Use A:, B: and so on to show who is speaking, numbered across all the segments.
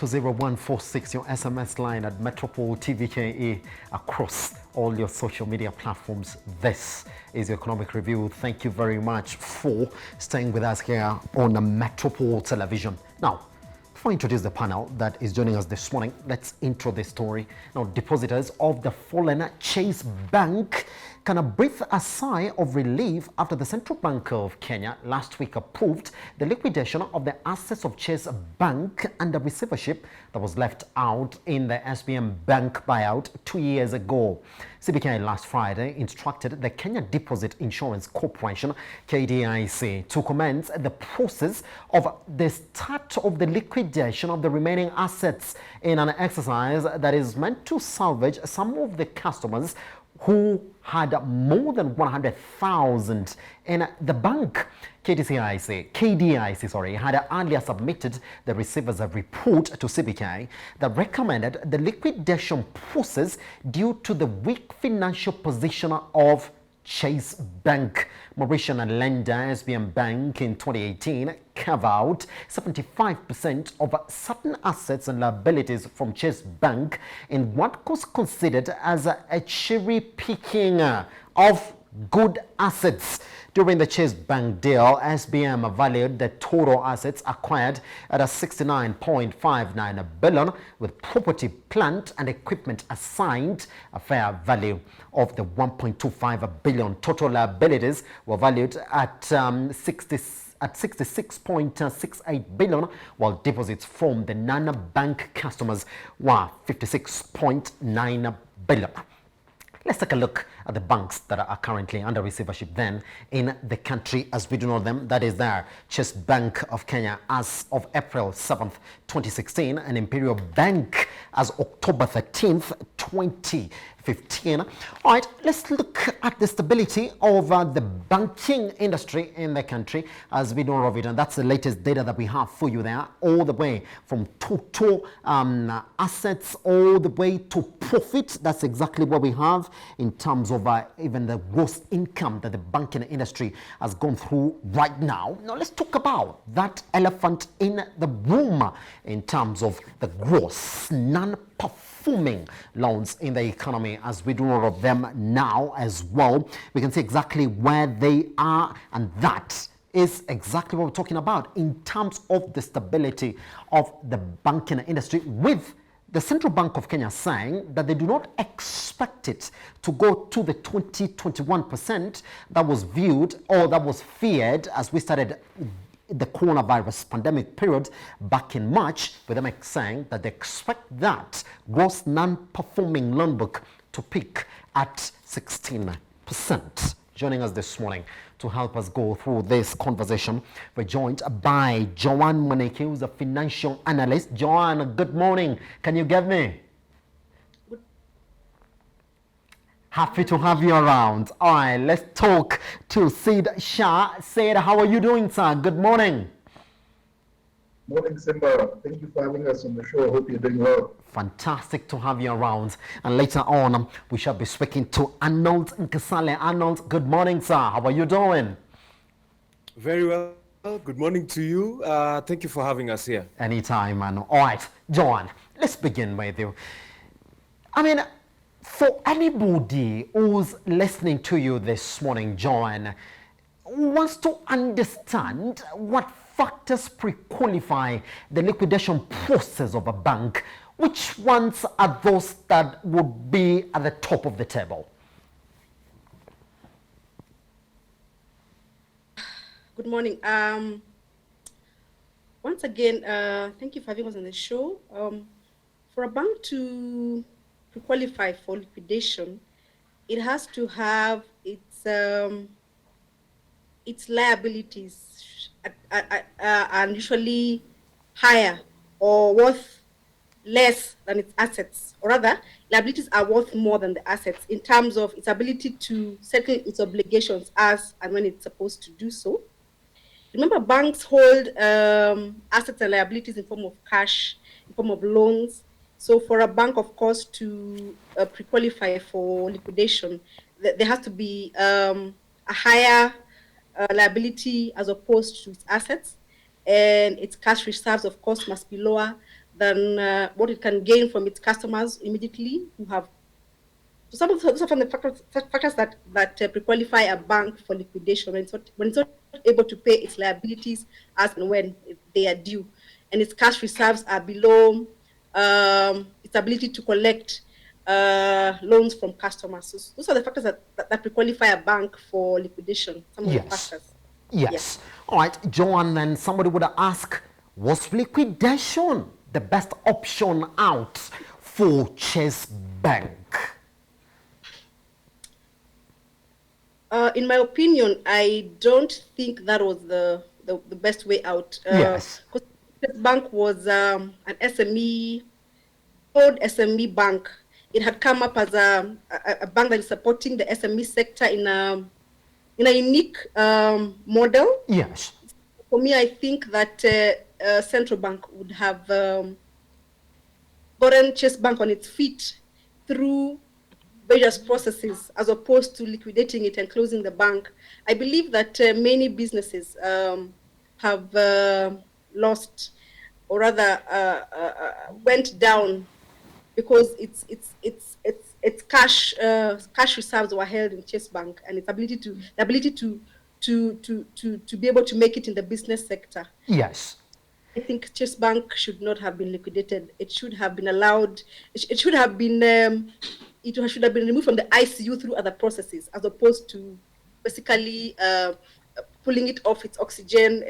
A: 20146, your SMS line at Metropol TVKE across all your social media platforms. This is your Economic Review. Thank you very much for staying with us here on Metropol Television. Now, before I introduce the panel that is joining us this morning, let's intro this story. Now, depositors of the fallen Chase Bank can breathe a sigh of relief after the Central Bank of Kenya last week approved the liquidation of the assets of Chase Bank and the receivership that was left out in the SBM Bank buyout 2 years ago. CBK last Friday instructed the Kenya Deposit Insurance Corporation, KDIC, to commence the process of the start of the liquidation of the remaining assets in an exercise that is meant to salvage some of the customers who had more than 100,000 in the bank. KDIC had earlier submitted the receiver's report to CBK that recommended the liquidation process due to the weak financial position of Chase Bank. Mauritian lender SBM Bank in 2018 carved out 75% of certain assets and liabilities from Chase Bank in what was considered as a cherry picking of good assets. During the Chase Bank deal, SBM valued the total assets acquired at a 69.59 billion, with property, plant and equipment assigned a fair value of the 1.25 billion. Total liabilities were valued at 66.68 billion, while deposits from the non-bank customers were 56.9 billion. Let's take a look at the banks that are currently under receivership then in the country as we do know them. That is there, Chase Bank of Kenya as of April 7th, 2016, and Imperial Bank as October 13th, 2015. All right, let's look at the stability of the banking industry in the country as we know of it, and that's the latest data that we have for you there, all the way from total assets all the way to profit. That's exactly what we have in terms of even the gross income that the banking industry has gone through right now. Now let's talk about that elephant in the room in terms of the gross non-performing loans in the economy as we do all of them now as well. We can see exactly where they are, and that is exactly what we're talking about in terms of the stability of the banking industry, with the Central Bank of Kenya saying that they do not expect it to go to the 20-21% that was viewed or that was feared as we started the coronavirus pandemic period back in March, with them saying that they expect that gross non-performing loan book to peak at 16%. Joining us this morning to help us go through this conversation, we're joined by Joanne Mwaneke, who's a financial analyst. Joanne, good morning. Can you get me? Good. Happy to have you around. All right, let's talk to Sid Shah. Sid, how are you doing, sir? Good morning.
B: Morning, Simba. Thank you for having us on the show. I hope you're doing well.
A: Fantastic to have you around. And later on, we shall be speaking to Arnold Nkasale. Arnold, good morning, sir. How are you doing?
C: Very well. Good morning to you. Thank you for having us here.
A: Anytime, man. All right, Joanne, let's begin with you. I mean, for anybody who's listening to you this morning, Joanne, wants to understand what factors pre-qualify the liquidation process of a bank, which ones are those that would be at the top of the table?
D: Good morning. Once again, thank you for having us on the show. For a bank to pre-qualify for liquidation, it has to have its liabilities are usually higher or worth less than its assets, or rather, liabilities are worth more than the assets in terms of its ability to settle its obligations as and when it's supposed to do so. Remember, banks hold assets and liabilities in form of cash, in form of loans. So for a bank, of course, to pre-qualify for liquidation, there has to be a higher liability as opposed to its assets, and its cash reserves, of course, must be lower than what it can gain from its customers immediately who have. So some of the factors that pre-qualify a bank for liquidation when it's not able to pay its liabilities as and when they are due, and its cash reserves are below its ability to collect loans from customers. So those are the factors that pre-qualify a bank for liquidation. Some of the
A: Yes.
D: factors.
A: Yes. All right, Joanne, then somebody would ask, was liquidation the best option out for Chase Bank?
D: In my opinion, I don't think that was the best way out.
A: Yes.
D: Because this bank was an SME, old SME bank. It had come up as a bank that is supporting the SME sector in a unique model.
A: Yes.
D: For me, I think that central bank would have gotten Chase Bank on its feet through various processes as opposed to liquidating it and closing the bank. I believe that many businesses have lost, or rather went down, because its cash reserves were held in Chase Bank, and its ability to be able to make it in the business sector.
A: Yes.
D: I think Chase Bank should not have been liquidated. It should have been allowed. It should have been removed from the ICU through other processes, as opposed to basically pulling it off its oxygen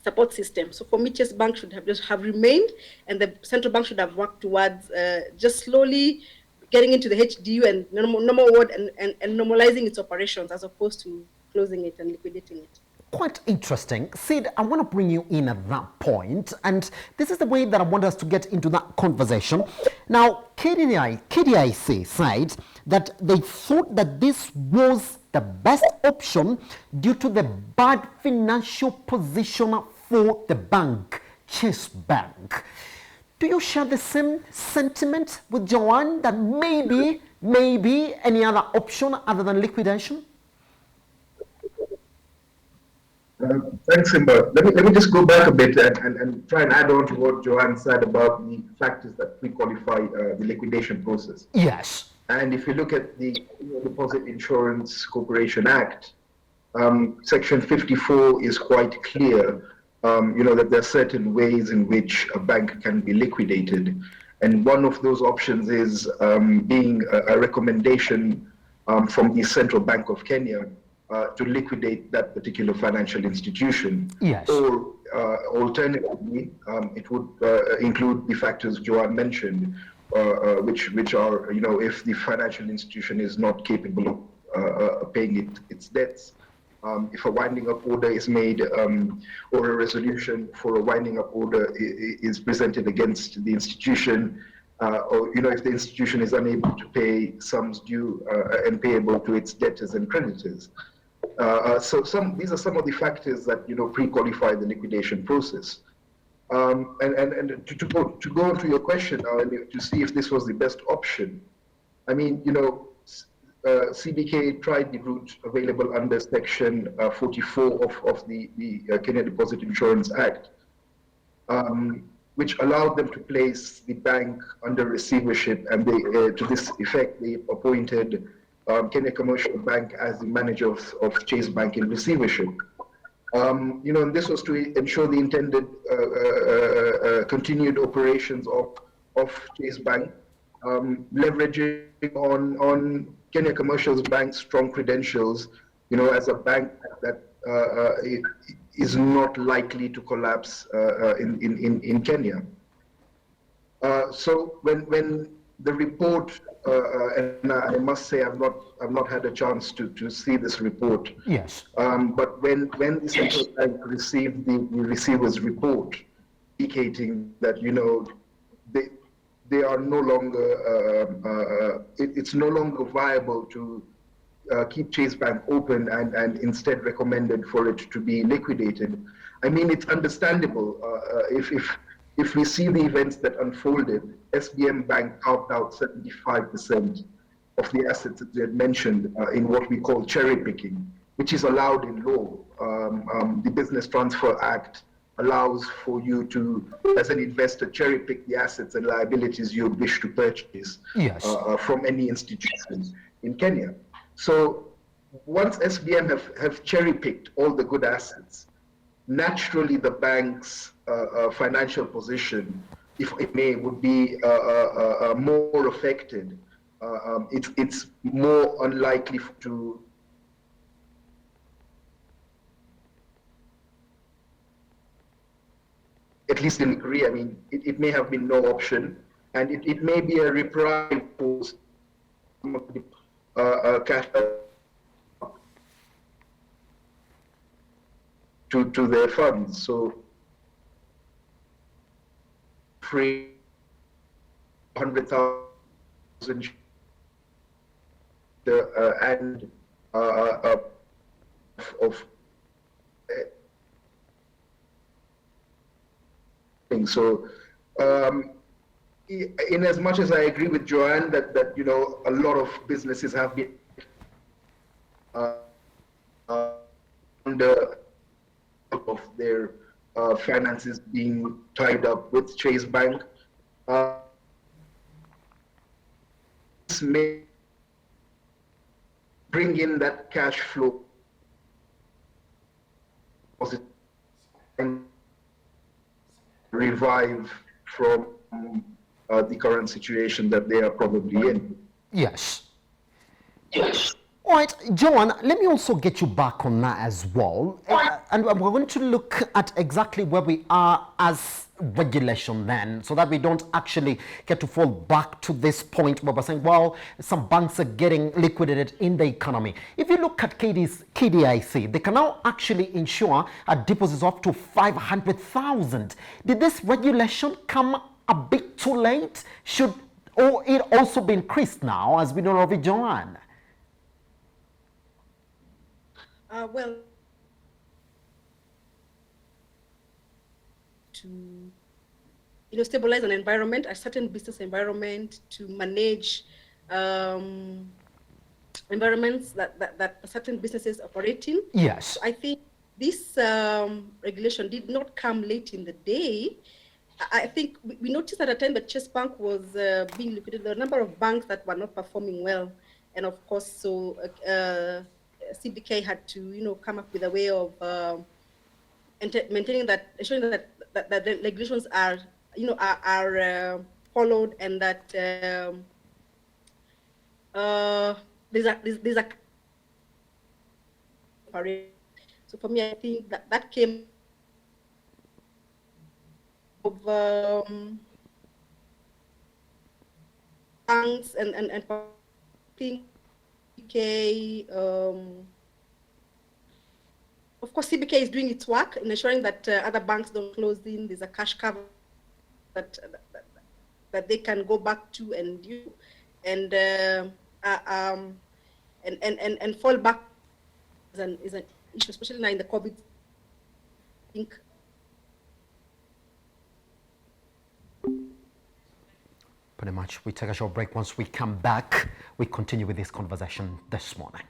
D: support system. So for me, Chase Bank should have just have remained, and the central bank should have worked towards just slowly getting into the HDU and normal world and normalizing its operations, as opposed to closing it and liquidating it.
A: Quite interesting. Sid, I want to bring you in at that point, and this is the way that I want us to get into that conversation. Now, KDIC said that they thought that this was the best option due to the bad financial position for the bank, Chase Bank. Do you share the same sentiment with Joanne that maybe any other option other than liquidation?
B: Thanks, Simba. Let me just go back a bit and try and add on to what Joanne said about the factors that pre-qualify the liquidation process.
A: Yes.
B: And if you look at the Deposit Insurance Corporation Act, Section 54 is quite clear, that there are certain ways in which a bank can be liquidated. And one of those options is being a recommendation from the Central Bank of Kenya to liquidate that particular financial institution.
A: Yes.
B: Or alternatively, it would include the factors Joanne mentioned, which are, if the financial institution is not capable of paying its debts, if a winding up order is made, or a resolution for a winding up order is presented against the institution, or if the institution is unable to pay sums due and payable to its debtors and creditors. So these are some of the factors that pre-qualify the liquidation process. And to go into your question now, and to see if this was the best option, I mean, CBK tried the route available under Section 44 of the Kenya Deposit Insurance Act, which allowed them to place the bank under receivership, and to this effect, they appointed Kenya Commercial Bank as the manager of Chase Bank in receivership. And this was to ensure the intended continued operations of Chase Bank, leveraging on Kenya Commercial Bank's strong credentials, as a bank that is not likely to collapse in Kenya. So when the report, and I must say I've not had a chance to see this report.
A: Yes.
B: But when the central bank received the receiver's report, indicating that they are no longer, it's no longer viable to keep Chase Bank open, and instead recommended for it to be liquidated. I mean, it's understandable if we see the events that unfolded. SBM Bank carved out 75% of the assets that they had mentioned in what we call cherry picking, which is allowed in law. The Business Transfer Act allows for you to, as an investor, cherry pick the assets and liabilities you wish to purchase
A: Yes.
B: from any institution in Kenya. So once SBM have cherry picked all the good assets, naturally the bank's financial position, if it may, would be more affected. It's more unlikely to at least in Korea. I mean, it may have been no option, and it may be a reprieve for some of the cash to their funds. So, free 100,000 and of so. In as much as I agree with Joanne that you know a lot of businesses have been under of their finances being tied up with Chase Bank, this may bring in that cash flow and revive from the current situation that they are probably in.
A: Yes.
B: Yes.
A: All right, Joanne, let me also get you back on that as well. And we're going to look at exactly where we are as regulation then, so that we don't actually get to fall back to this point where we're saying, well, some banks are getting liquidated in the economy. If you look at KDIC, they can now actually insure a deposits up to 500,000. Did this regulation come a bit too late? Should it also be increased now, as we know of it, Joanne?
D: Well, to stabilize an environment, a certain business environment, to manage environments that certain businesses operate in.
A: Yes.
D: So I think this regulation did not come late in the day. I think we noticed at a time that Chase Bank was being liquidated. There were a number of banks that were not performing well, and of course, so CBK had to, come up with a way of maintaining that, ensuring that the regulations are, are followed, and that there's a so for me, I think that came of banks and I think of course CBK is doing its work in ensuring that other banks don't close in. There's a cash cover that they can go back to and fall back is an issue, especially now in the COVID. I think
A: pretty much. We take a short break. Once we come back, we continue with this conversation this morning.